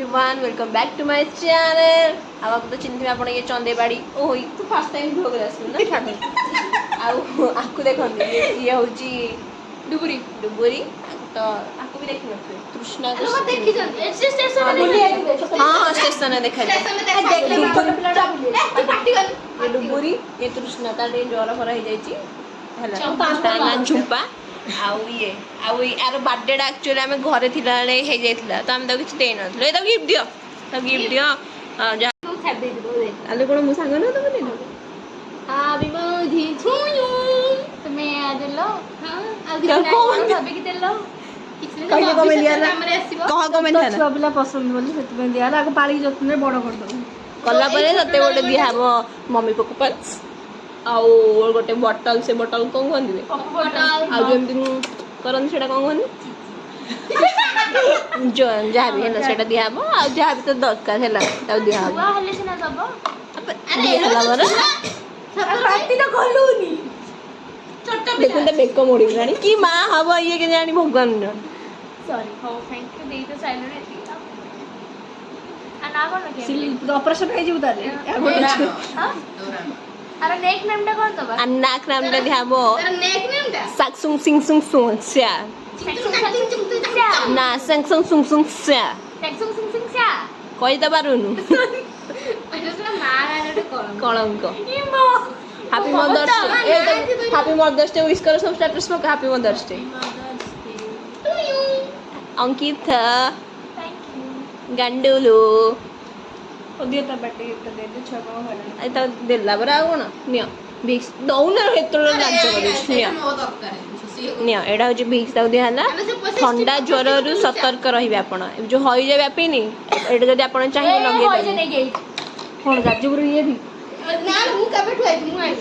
Everyone welcome back to my channel. अब आप तो चिंती आप ये चंदेबाड़ी ओ तू फर्स्ट टाइम ब्लॉग रे आसु ना छाड़ आउ आकु देखंदी ये होची डुबुरी डुबुरी तो आकु भी देखि नथु कृष्णा को देखि जन स्टेशन हां स्टेशन देखा स्टेशन पार्टी कर ये डुबुरी ये कृष्णा ता डे जोर फर हो जाईची हला झुंपा आउ ये यार बर्थडे एक्चुअली आम घरे थिला हे जाइथिला तो आम किसी दे नथले तो गिफ्ट दियो तो गिफ्ट दियो जा आले कोन मु संग न तो बने हैप्पी बर्थडे टू यू तुम्हें आ देलो हां आ कौन? भाबे कि देलो कहिए कमेंट दिया ना हमरे आसीबो कह कमेंट है छुआ पिला पसंद बोली सेतबे दिया आगे पाली जतने बड़ कर दो कला परे सते गोटे दिया हबो मम्मी को पर्स आउ गोटे बोतल से बोतल कोन कोन दिबे बॉटल आ जो एमती करन सेटा कोन कोन जो जहाँ भी है सेटा दिया हबो आ जहाँ भी तो दरकार हैला ता दिया हबो हुआ हले सिना दबो अरे हला बरा पार्टी तो खोलुनी छोटा देखुन तो बेक मोड़ी गलानी की मां हबो ये के जानी भगवान न सॉरी हो थैंक यू देई तो साइलेंट रहती अना कोन के सिल ऑपरेशन है जी उतारे हां अरे नेक नेम टा कोन दबा अन्ना क्रामटा दियाबो तेरा नेक नेम टा साक्सुंग सिंग सुंग सुंग स्या ना संग सुंग सुंग स्या टेक्सुंग सिंग सिंग सा कहि त पारुनु अरे तो माराने कोन कलंक इमो happy mother's day happy mother's day wish करो सब स्टेटस में happy mother's day to you Ankit thank you गंडुलु ओ दिया ता बैठे गिफ्ट दे दे छुआ को होला आई त देला बरा कोन नियो भिक्स दौना हेतरो राज्य करू नियो नियो एडा हो जे भिक्स दाउ दिया हला ठंडा ज्वर रु सतर्क रहिबे आपण जो होई जे व्यापिनी एडा जदी आपण चाहिए लगे हो जे दे नहीं गई कोन गाजूर ये भी ना मु कबे ठुआई मु आई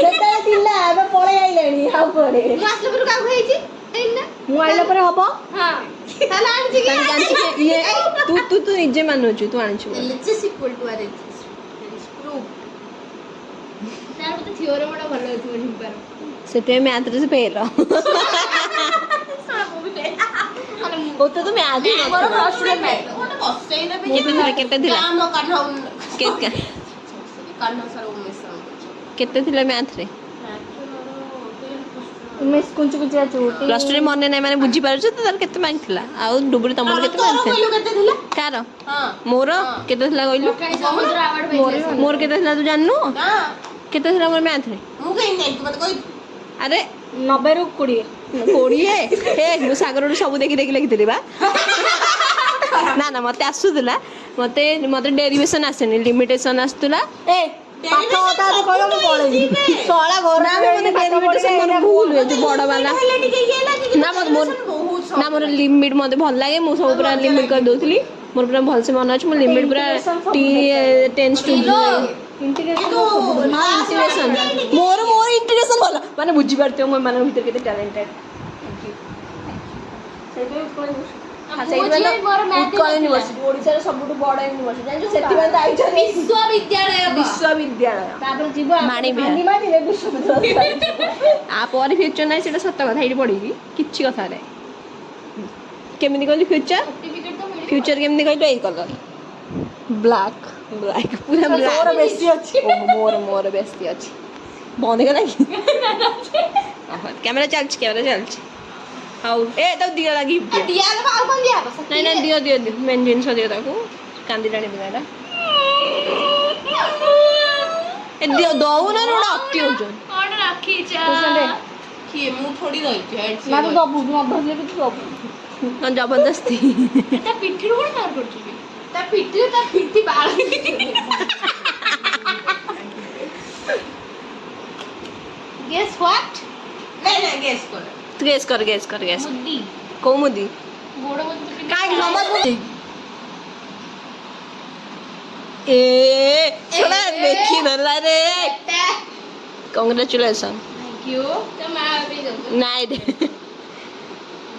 सेटा दिला अब पळे आइलानी आ पळे मासले पर का होई छी एना मु आइला परे हबो हां ताला आन छी तन जानछि के ये तू निजे मानुछु तू आनछु LHS equal to RHS proof तार मते थ्योरम बड़ा भलो होथि मनि पर सेटे मैथ रे से फेल सब भी पे अरे ओ तो मैं आधी मोर फर्स्ट रे मैथ ओटा बसई ना केते दिला काम काढा केत काढा सर उमेश केते थिला मैथ रे उमेश कुंच कुंच चोटी प्लस 2 रे मने नै माने बुझी पारछ तो तार केते मार्क थिला आ डुबुरी तमर केते मार्क थिला केते थिला कार हां मोर केते थिला कइलु समुद्र अवार्ड पाइছে मोर केते थिला तू जाननु ना केते थिला मोर मैथ रे मु कहि नै तू मत कहि अरे 90 रु 20 कोड़िए हे मु सागर सब देखि देखि लिखिथिली बा ना ना मते आसुदिला मते मते डेरिवेशन आसेनी लिमिटेशन आस्तुला ए पाठ होता तो कहलो मु पळेई सोळा घर में मते डेरिवेशन मोर भूल है जो बड़ वाला ना मत मोर ना मोर लिमिट मते भल लागे मु सब पूरा लिमिट कर दोथली मोर पूरा भल से मन अछि मु लिमिट पूरा टी टेंस टू इंटीग्रेशन हां इंटीग्रेशन मोर इंटीग्रेशन भल माने बुझी पारते mo मन भीतर केते टैलेंटेड सेबे कोन हां उत्कल यूनिवर्सिटी ओडिसा रे सबटु बड़ यूनिवर्सिटी जान जो सेति में आई छ विश्वविद्यालय तापर जीव माणी बिहार मानी रे विश्वविद्यालय आ पर फ्यूचर नै सेटा सत्य कथा हेडी पडिबी किछि कथा रे केमिति कहली फ्यूचर सर्टिफिकेट तो मिली फ्यूचर केमिति कहली ए कलर ब्लैक ब्लैक पूरा मोर ब्लैक बेसी अछि ओह मोर बेस्ती अछि बंद कर लगी कैमरा चलछ हाउ ए तो दिया लगी दिया ले बाल कोन दिया बस नहीं नहीं दियो मेन जिनस दियो ताको कांदी रानी बिगाड़ा ए दियो दऊ ना रोड अक्ति हो जो कोन राखी जा कुसंडे की मु थोड़ी रही छ ना तो दबु न अभ्यास के तू दबु ना जबरदस्ती ता पिठी रो कोन मार करछु ता पिठी बाल गेस व्हाट नहीं गेस कर तू गेस कर मुद्दी को मुदी गोड़ मुद्दी काय समझ मुदी ए छोड़ा देखी नला रे कांग्रेचुलेशन थैंक यू तो मैं अभी दो नाइ रे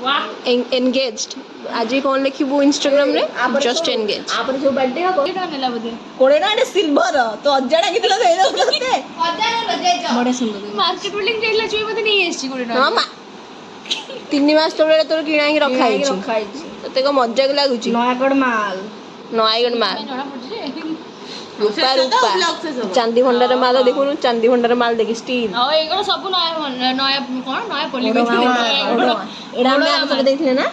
वाह एंगेज्ड आज कौन लिखिबो इंस्टाग्राम रे जस्ट एंगेज आपन जो बर्थडे हो केटा नेला बदे कोड़े ना एटे सिल्वर तो अज्जाडा कितला देलो करते हजार बजे जा बड़े सुंदर मार्केट बिल्डिंग जाइला जोई मते नहीं एसची कोडा हां मा 3 मास तोरे तोर किणा ही रखा रखाई तते को मजाक लागुची नयागढ़ माल ନୟାଗଡ଼ ମାଲ ଜଣା ପଡୁଛି ରୂପା ରୂପା ଚାନ୍ଦି ଭଣ୍ଡାର ମାଲ ଦେଖୁନୁ ଚାନ୍ଦି ଭଣ୍ଡାର ମାଲ ଦେଖି ଷ୍ଟିଲ୍ ଆଉ ଏଇଗୁলো ସବୁ ନୟା କଣ ନୟା ପଲ୍ଲୀ ଏଇଟା ଆମେ ଆରଥର ଦେଇଥିଲେ ନା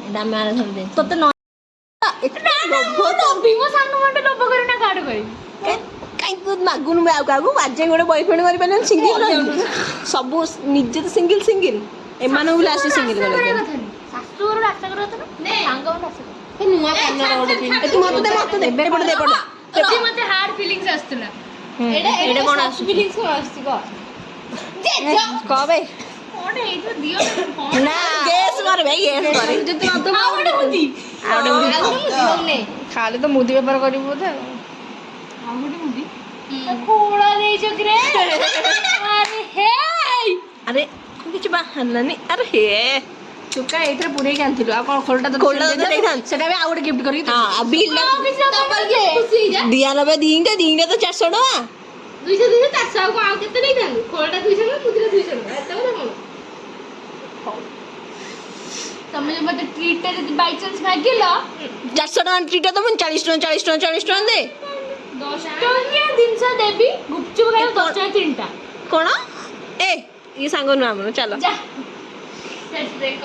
ଏଇଟା ଆମେ ଆରଥର ଦେଇଥିଲେ ତତେ ଭୀମ ସାଙ୍ଗ ମତେ ଲୋଭ କରି ନା କାଢ କରିବି କାଇଁ ତୁ ମାଗୁନୁ ଆଉ କାହାକୁ ଆଜି ଗୋଟେ ବୟଫ୍ରେଣ୍ଡ କରିପାରିବନି ସିଙ୍ଗିଲ ସବୁ ନିଜେ ତ ସିଙ୍ଗିଲ ଏମାନଙ୍କୁ ଲାଷ୍ଟ ସିଙ୍ଗିଲ କରିବେ ଶାଶୁଘର ରାସ୍ତା କର ତ ସାଙ୍ଗ ରାସ୍ତା ନୂଆ କାନର ଗୋଟେ ତୁ ମତେ ଦେ ଏପଟେ ଦେ ଏପଟେ ମତେ ହାର୍ଡ ଫିଲିଂସ୍ ଆସିଥିଲା ଏଇଟା କଣ ଆସୁଛି ଫିଲିଂସ୍ କଣ ଆସୁଛି କହ କହ ବେ କଣ ହେଇଥିବ ଦିଅ କଣ ନା ଗେସ୍ କର ଭାଇ ଗେସ୍ କର ଆଉ ଗୋଟେ ମୁଦି ଖାଲି ତ ମୁଦି ବେପାର କରିବୁ ବୋଧେ ଆଉ ଗୋଟେ ମୁଦି ଖୋଳା ଦେଇଛ କିରେ ଆରେ ହେଇ ଆରେ କିଛି ବାହାରିଲାନି ଆରେ ହେ ତୁ କାଇଁ ଏଇଥିରେ ପୁରେଇକି ଆଣିଥିଲୁ ଆଉ କଣ ଖୋଲଟା ଖୋଲଟା ତତେ ଦେଇଥାନ୍ତି। ସେଟା ବି ଆଉ ଗୋଟେ ଗିଫ୍ଟ କରିକି ହଁ ଆଉ ବିଲ୍ ଖୁସି ହେଇଯା ଦିଆ ନେବେ ଦିଟା ତ 400 ଟଙ୍କା 200 400 ଆଉ ଆଉ କେତେ ନେଇଥାନ୍ତୁ ଖୋଳଟା 200 ଟଙ୍କା ମୁଦିଟା 200 ଟଙ୍କା ଏତେ କଥା କଣ ତମେ ଯଦି ମତେ ଟ୍ରିଟଟା ଯଦି ବାଇ ଚାନ୍ସ ମାଗିଲ 400 ଟଙ୍କା ଟ୍ରିଟ୍ ତ ମୁଁ 40 ଟଙ୍କା ଦେ 10 ଟଙ୍କିଆ ଜିନିଷ ଦେବି ଗୁପଚୁପ ଖାଇବ 10 ଟଙ୍କା ତିନିଟା କଣ ଏ ଇଏ ସାଙ୍ଗ ନୁହଁ ଆମର ଚାଲ ଯା ଦେଖ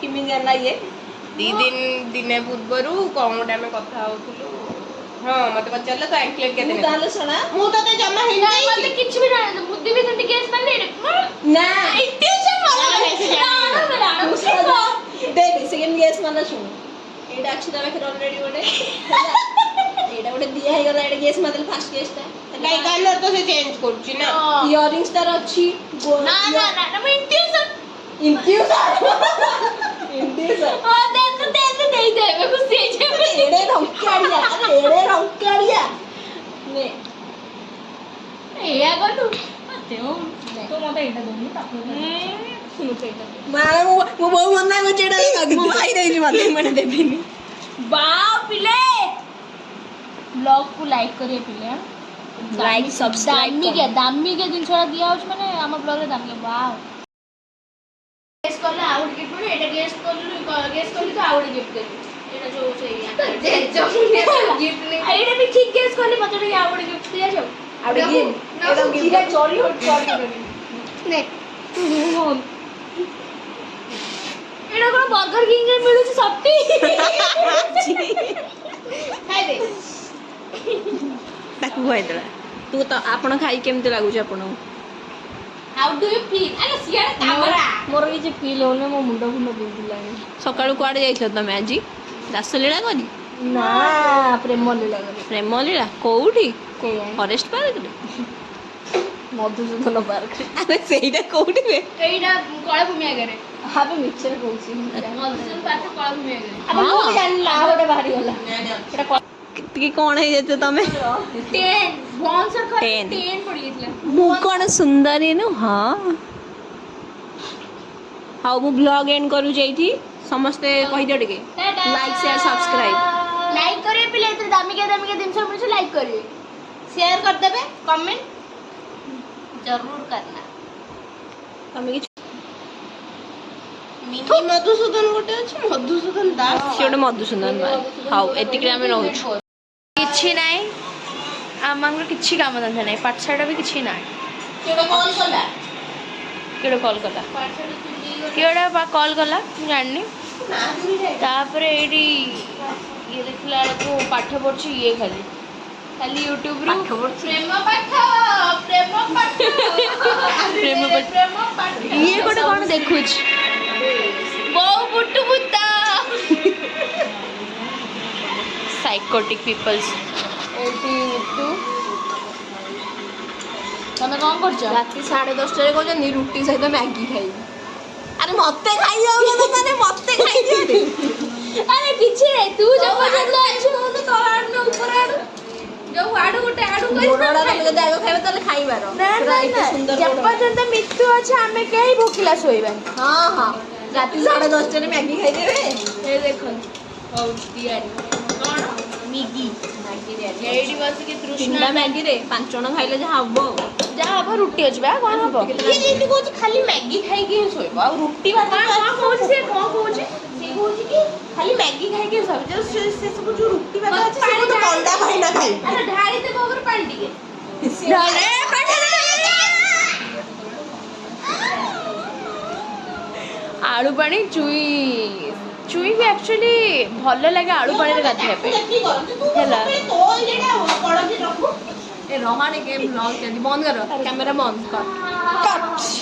କେମିତି ଜାଣିଲା ଇଏ ଦିନେ ପୂର୍ବରୁ କଣ ଗୋଟେ ଆମେ କଥା ହଉଥିଲୁ ହଁ ମତେ ପଚାରିଲା ତ ଆଙ୍କଲେଟ୍ କେତେ ନେଲା ତାହେଲେ ଶୁଣା ମୁଁ ତତେ ଜମା ନାଇଁ ମତେ କିଛି ବି ଜାଣିନି ବୁଦ୍ଧି ବି ସେମିତି କେସ୍ ମାରିଲେ ନା ଇଣ୍ଟୁଇସନ ମାରିଲା ଦେଖ ସେକେଣ୍ଡ ଗେସ୍ ମାନେ ଶୁଣ ଏଇଟା ଅଛି ତା ପାଖରେ ଅଲରେଡି ଗୋଟେ ଏଇଟା ଗୋଟେ ଦିଆ ହେଇଗଲା ଏଇଟା ଗେସ୍ ମାରିଦେଲେ ଫାର୍ଷ୍ଟ ଗେସ୍ଟା ନାଇଁ କାନର ତ ସେ ଚେଞ୍ଜ କରୁଛି ନା ଇୟରିଂସ୍ ତାର ଅଛି ନା ମୁଁ ଇଣ୍ଟୁଇସନ ଇଣ୍ଟ୍ୟୁସନ୍ ଓ ଦେ ଦେଇ ଦେ ମୁଁ ଖୁସି ହେଇଯିବି ଏଡେ ରଙ୍କାଳିଆ ନେ ଏଇଆ କଲୁ ତୁ ମତେ ଏଇଟା ଦଉନି ତାକୁ ଶୁଣୁ ସେଇଟା ମୋ ବୋଉ ମନା କରୁଛି ଏଇଟା ମୋ ଭାଇ ଦେଇଛି ମତେ ମାନେ ଦେବିନି ବାଓ ପିଲେ ବ୍ଲଗ କୁ ଲାଇକ୍ କରିବେ ପିଲେ ଲାଇକ୍ ସବସ୍କ୍ରାଇବ ଦାମିକିଆ ଜିନିଷଟା ଦିଆ ହଉଛି ମାନେ ଆମ ବ୍ଲଗ ରେ ଦାମିକିଆ ବାଓ ଗେସ୍ କଲେ ଆଉ ଗୋଟେ ଗିଫ୍ଟ ଏଇଟା ଗେସ୍ କଲି ତ ଆଉ ଗୋଟେ ଗିଫ୍ଟ ଦେବି ଏଇଟା ଯୋଉ ସେଇ ଗିଫ୍ଟ ନେଇ ଏଇଟା ବି ଠିକ ଗେସ୍ କଲି ମତେ ଟିକେ ଆଉ ଗୋଟେ ଗିଫ୍ଟ ଦିଆଯାଉ ଆଉ ଟିକେ ଏଇଟା ଗିଫ୍ଟ ଚଳି ନେ ଏଇଟା କଣ ବର୍ଗର କିଙ୍ଗ ରେ ମିଳୁଛି ସଫ୍ଟି ଖାଇଦେ ତାକୁ କହିଦେଲା ତୁ ତ ଆପଣ ଖାଇ କେମିତି ଲାଗୁଛି ଆପଣଙ୍କୁ ହାଉ ଡୁ ୟୁ ଫିଲ୍ ଆରେ ସିଆଡେ କାମରା ମୋର କିଛି ଫିଲ୍ ହଉନି ମୋ ମୁଣ୍ଡ ବିନ୍ଧିଲାଣି ସକାଳୁ କୁଆଡେ ଯାଇଥିଲ ତମେ ଆଜି ରାସଲୀଳା କରି ନା ପ୍ରେମ ଲୀଳା ପ୍ରେମଲୀଳା କୋଉଠି କେଜାଣି ଫରେଷ୍ଟ ପାର୍କରେ ମଧୁସୂଦନ ପାର୍କରେ ଆରେ ସେଇଟା କୋଉଠି ବେ ଏଇଟା କଳାଭୂମି ଆଗରେ ଆବେ ମିଛରେ କହୁଛି ମଧୁସୂଦନ ପାର୍କ କଳାଭୂମି ଆଗରେ ଆବେ ମୁଁ ବି ଜାଣିନି ନା ଗୋଟେ ବାହାରିଗଲା ସେଟା ଟିକେ କଣ ହେଇଯାଇଛ ତମେ 10 ବନ୍ସ ଖ 10 10 ପଡି ଯାଇଥିଲା ମୁଁ କଣ ସୁନ୍ଦରୀ ନୁହଁ ହଉ ମୁଁ ବ୍ଲଗ ଏଣ୍ଡ କରୁଛି ଏଇଠି ସମସ୍ତେ କହିଦିଅ ଟିକେ ଲାଇକ୍ ସେୟାର ସବସ୍କ୍ରାଇବ ଲାଇକ୍ କରିବେ ପିଲେ ଏତେ ଦାମିକିଆ ଜିନିଷ ମିଳୁଛି ଲାଇକ୍ କରିବେ शेयर କରିଦେବେ କମେଣ୍ଟ जरूर करना ତମେ କିଛି ମିନି ମଧୁସୂଦନ ଗୋଟେ ଅଛି ମଧୁସୂଦନ ଦାସ ସେ ଗୋଟେ ମଧୁସୂଦନ ପାର୍କ ହଉ ଏତିକିରେ ଆମେ ରହୁଛୁ କିଛି ନାହିଁ ଆମଙ୍କର କିଛି କାମ ଧନ୍ଦା ନାହିଁ ପାଠଶାଠ ବି କିଛି ନାହିଁ କେବେ କଲ୍ କଲା କିଏ କଲ୍ କଲା କଲ୍ କଲା ମୁଁ ଜାଣିନି ତାପରେ ଏଇଠି ଇଏ ଦେଖିଲା ବେଳକୁ ପାଠ ପଢୁଛି ଇଏ ଖାଲି ୟୁଟ୍ୟୁବରୁ ପ୍ରେମ ପାଠ ଇଏ ଗୋଟେ କଣ ଦେଖୁଛି ବୋଉ ବୁଟୁ ବୁତା ସାଇକୋଟିକ୍ ପିପଲ୍ସ ତମେ କଣ କରୁଛ ରାତି 10:30ରେ କହୁଛନ୍ତି ରୁଟି ସହିତ ମ୍ୟାଗି ଖାଇବି ଆରେ ମତେ ଖାଇଯାଉ ମାନେ ମତେ ଖାଇଦିଅନ୍ତି ଆରେ କିଛି ନାହିଁ ତୁ ଯୋଉ ଆଡୁ ଅଛୁ ମୁଁ ତଳ ଆଡୁ ନା ଉପର ଆଡୁ ଯୋଉ ଆଡୁ ଗୋଟେ ଆଡୁ ଗୋଡଟା ତମେ ଯଦି ଆଗ ଖାଇବ ତାହେଲେ ଖାଇବାର ଯେପର୍ଯ୍ୟନ୍ତ ମୃତ୍ୟୁ ଅଛି ଆମେ କେହି ଭୋକିଲା ଶୋଇବାନି ହଁ ହଁ ରାତି 10:30ରେ ମ୍ୟାଗି ଖାଇଦେବେ ଏ ଦେଖନ୍ତୁ ହଉ ତିଆରି କଣ ମ୍ୟାଗି ଏଇଠି ବସିକି ତିନିଟା ମ୍ୟାଗିରେ 5 ଜଣ ଖାଇଲେ ଯାହା ହବ ଯାହା ହବ ରୁଟି ଅଛି ବା କଣ ହବ ଇଏ ଯେମିତି କହୁଛି ଖାଲି ମ୍ୟାଗି ଖାଇକି ହିଁ ଶୋଇବ ଆଉ ରୁଟି ଭାତ କଣ କହୁଛି ସେ କହୁଛି ସେ କହୁଛି କି ଖାଲି ମ୍ୟାଗି ମ୍ୟାଗି ଖାଇକି ସେ ସବୁ ଯୋଉ ରୁଟି ଭାତ ଅଛି ସେ ମତେ କଣ୍ଡା ଭାଇନା ଖାଇବି। ଆରେ ଢାଳି ଦେ ବଗର ପାଣି ଟିକେ। ଆଳୁ ପାଣି ଚୁଇ ବି ଆକ୍ଚୁଆଲି ଭଲ ଲାଗେ ଆଳୁ ପାଣିରେ ଗାଧୋଇବା ପାଇଁ ହେଲା। ଏ ରହାଣି ଗେମ୍ ବ୍ଲଗ ଚାଲିଛି ବନ୍ଦ କର କ୍ୟାମେରା ବନ୍ଦ କର।